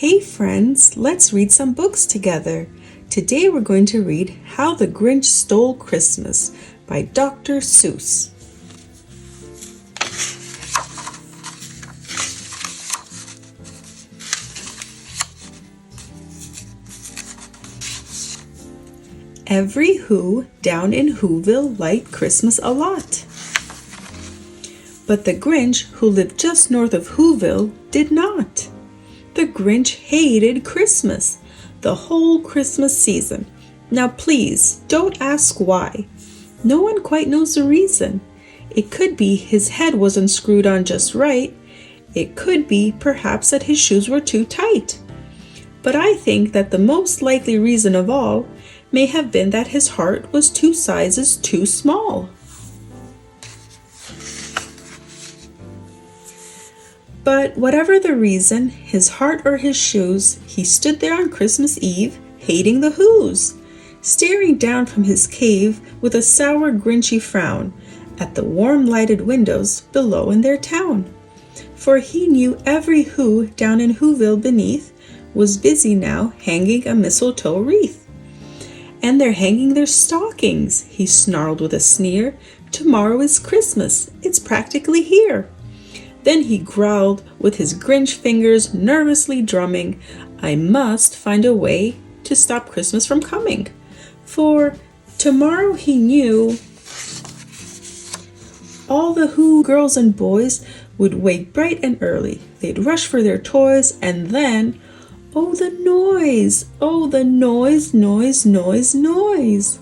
Hey friends, let's read some books together. Today we're going to read How the Grinch Stole Christmas by Dr. Seuss. Every Who down in Whoville liked Christmas a lot. But the Grinch, who lived just north of Whoville, did not. The Grinch hated Christmas, the whole Christmas season. Now please, don't ask why. No one quite knows the reason. It could be his head wasn't screwed on just right. It could be perhaps that his shoes were too tight. But I think that the most likely reason of all may have been that his heart was 2 sizes too small. But whatever the reason, his heart or his shoes, he stood there on Christmas Eve, hating the Whos, staring down from his cave with a sour, grinchy frown at the warm lighted windows below in their town. For he knew every Who down in Whoville beneath was busy now hanging a mistletoe wreath. And they're hanging their stockings, he snarled with a sneer. Tomorrow is Christmas, it's practically here. Then he growled with his Grinch fingers nervously drumming, I must find a way to stop Christmas from coming. For tomorrow he knew all the Who girls and boys would wake bright and early. They'd rush for their toys and then, oh the noise, noise, noise, noise.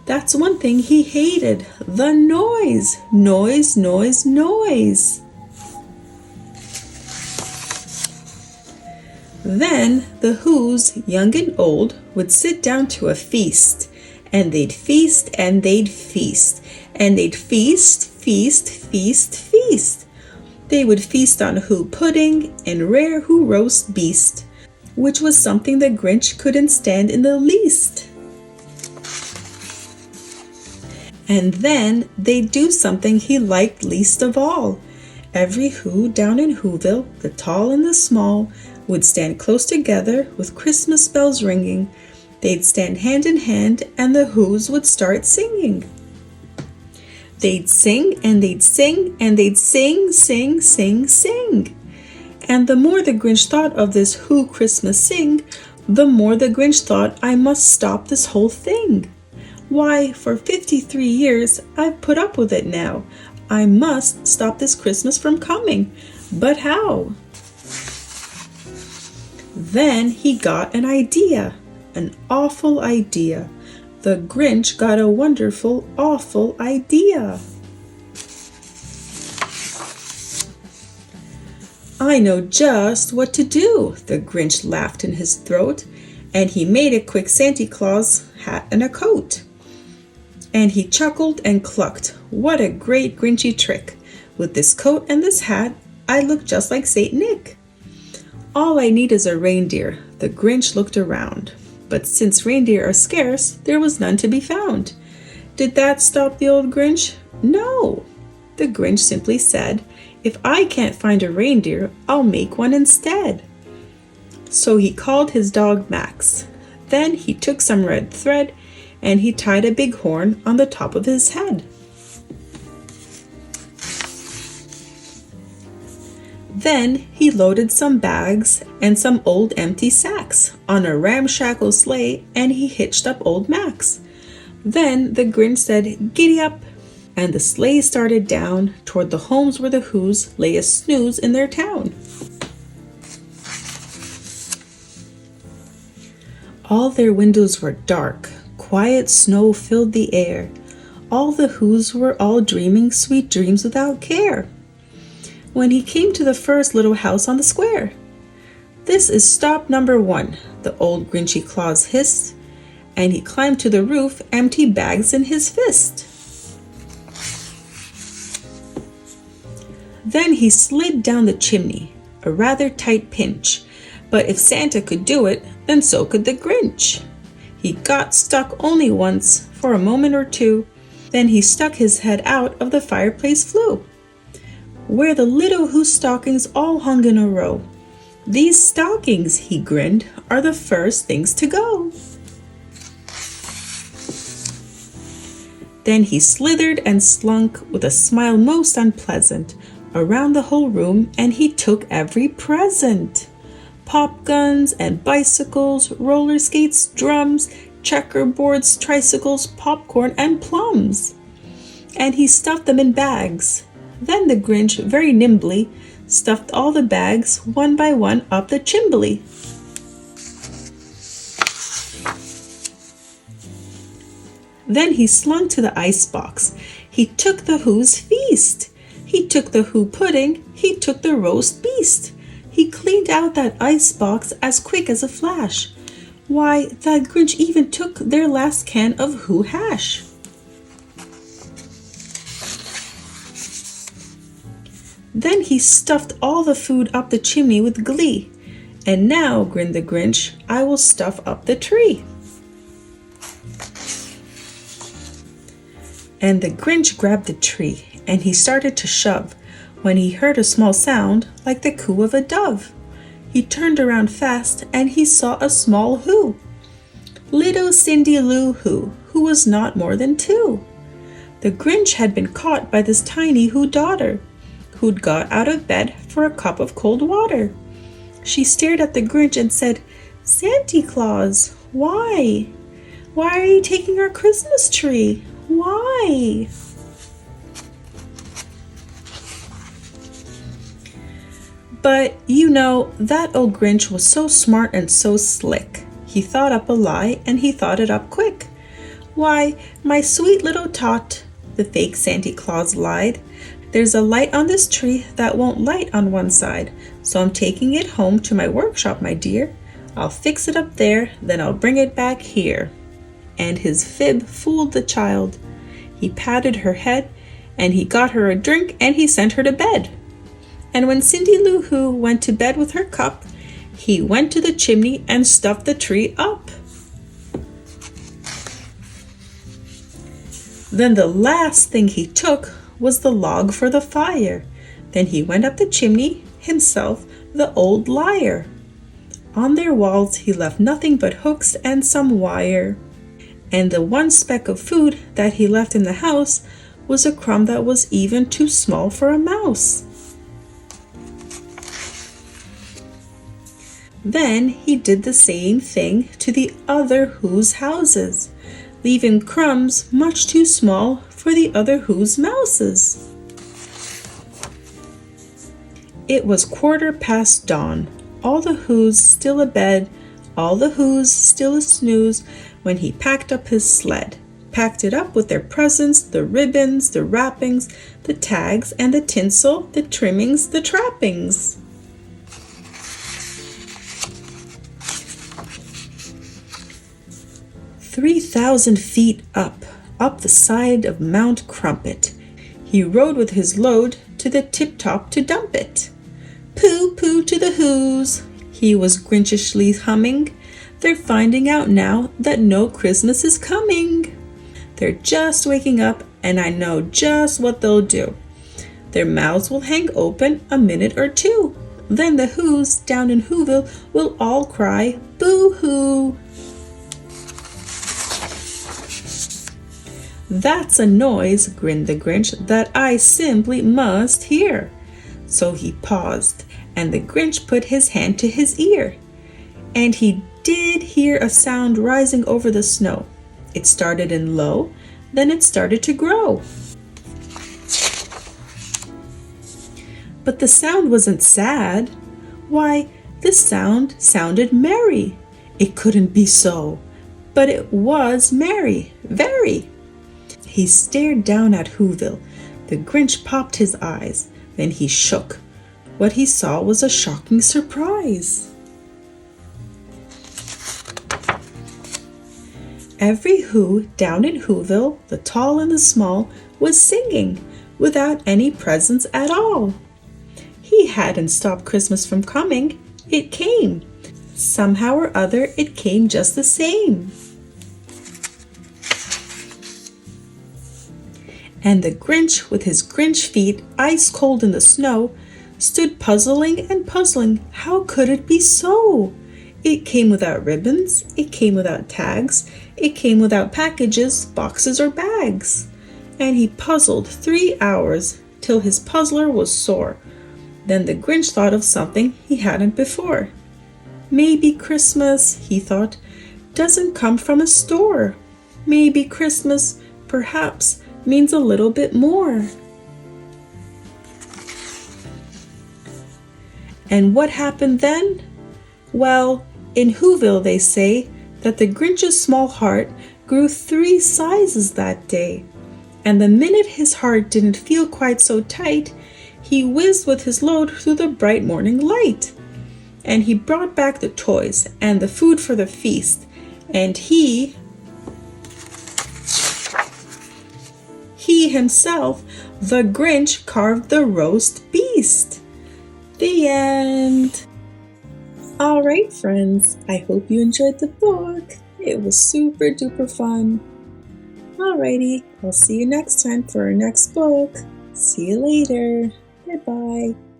That's one thing he hated, the noise, noise, noise, noise. Then the Whos, young and old, would sit down to a feast, and they'd feast, and they'd feast, and they'd feast, feast, feast, feast. They would feast on Who pudding and rare Who roast beast, which was something the Grinch couldn't stand in the least. And then they'd do something he liked least of all. Every Who down in Whoville, the tall and the small, would stand close together with Christmas bells ringing. They'd stand hand in hand and the Whos would start singing. They'd sing and they'd sing and they'd sing, sing, sing, sing. And the more the Grinch thought of this Who Christmas sing, the more the Grinch thought, I must stop this whole thing. Why, for 53 years I've put up with it now. I must stop this Christmas from coming. But how? Then he got an idea, an awful idea. The Grinch got a wonderful, awful idea. I know just what to do, the Grinch laughed in his throat, and he made a quick Santa Claus hat and a coat. And he chuckled and clucked, what a great Grinchy trick. With this coat and this hat, I look just like Saint Nick. All I need is a reindeer, the Grinch looked around. But since reindeer are scarce, there was none to be found. Did that stop the old Grinch? No. The Grinch simply said, if I can't find a reindeer, I'll make one instead. So he called his dog Max. Then he took some red thread and he tied a big horn on the top of his head. Then he loaded some bags and some old empty sacks on a ramshackle sleigh and he hitched up old Max. Then the Grinch said, giddy up, and the sleigh started down toward the homes where the Whos lay a snooze in their town. All their windows were dark, quiet snow filled the air. All the Whos were all dreaming sweet dreams without care. When he came to the first little house on the square. This is stop number 1, the old Grinchy Claus hissed, and he climbed to the roof, empty bags in his fist. Then he slid down the chimney, a rather tight pinch, but if Santa could do it, then so could the Grinch. He got stuck only once, for a moment or two, then he stuck his head out of the fireplace flue, where the little Who stockings all hung in a row. These stockings, he grinned, are the first things to go. Then he slithered and slunk with a smile most unpleasant around the whole room, and he took every present. Pop guns and bicycles, roller skates, drums, checkerboards, tricycles, popcorn, and plums. And he stuffed them in bags. Then the Grinch very nimbly stuffed all the bags one by one up the chimbley. Then he slunk to the icebox. He took the Who's feast. He took the Who pudding. He took the roast beast. He cleaned out that icebox as quick as a flash. Why, that Grinch even took their last can of Who hash. Then he stuffed all the food up the chimney with glee. And now, grinned the Grinch, I will stuff up the tree. And the Grinch grabbed the tree, and he started to shove, when he heard a small sound like the coo of a dove. He turned around fast, and he saw a small Who. Little Cindy Lou who was not more than 2. The Grinch had been caught by this tiny Who daughter, who'd got out of bed for a cup of cold water. She stared at the Grinch and said, Santa Claus, why? Why are you taking our Christmas tree? Why? But, you know, that old Grinch was so smart and so slick. He thought up a lie, and he thought it up quick. Why, my sweet little tot, the fake Santa Claus lied. There's a light on this tree that won't light on one side, so I'm taking it home to my workshop, my dear. I'll fix it up there, then I'll bring it back here. And his fib fooled the child. He patted her head, and he got her a drink, and he sent her to bed. And when Cindy Lou Who went to bed with her cup, he went to the chimney and stuffed the tree up. Then the last thing he took was the log for the fire. Then he went up the chimney, himself, the old liar. On their walls he left nothing but hooks and some wire. And the one speck of food that he left in the house was a crumb that was even too small for a mouse. Then he did the same thing to the other Who's houses, leaving crumbs much too small for the other Who's mouses. It was 1/4 dawn, all the Who's still abed, all the Who's still a-snooze, when he packed up his sled, packed it up with their presents, the ribbons, the wrappings, the tags, and the tinsel, the trimmings, the trappings. "3,000 feet up the side of Mount Crumpet, he rode with his load to the tip-top to dump it. Pooh-pooh to the Who's, he was Grinchishly humming. They're finding out now that no Christmas is coming. They're just waking up, and I know just what they'll do. Their mouths will hang open a minute or two. Then the Who's down in Whoville will all cry, boo-hoo. That's a noise, grinned the Grinch, that I simply must hear. So he paused, and the Grinch put his hand to his ear. And he did hear a sound rising over the snow. It started in low, then it started to grow. But the sound wasn't sad. Why, the sound sounded merry. It couldn't be so, but it was merry, very. He stared down at Whoville. The Grinch popped his eyes. Then he shook. What he saw was a shocking surprise. Every Who down in Whoville, the tall and the small, was singing without any presents at all. He hadn't stopped Christmas from coming. It came. Somehow or other, it came just the same. And the Grinch, with his Grinch feet ice cold in the snow, stood puzzling and puzzling. How could it be so? It came without ribbons, it came without tags, it came without packages, boxes, or bags. And he puzzled 3 hours till his puzzler was sore. Then the Grinch thought of something he hadn't before. Maybe Christmas, he thought, doesn't come from a store. Maybe Christmas, perhaps, means a little bit more. And what happened then? Well, in Whoville they say that the Grinch's small heart grew 3 sizes that day. And the minute his heart didn't feel quite so tight, he whizzed with his load through the bright morning light. And he brought back the toys and the food for the feast. And he himself, the Grinch, carved the roast beast. The end. All right, friends, I hope you enjoyed the book. It was super duper fun. Alrighty, I'll see you next time for our next book. See you later. Bye-bye.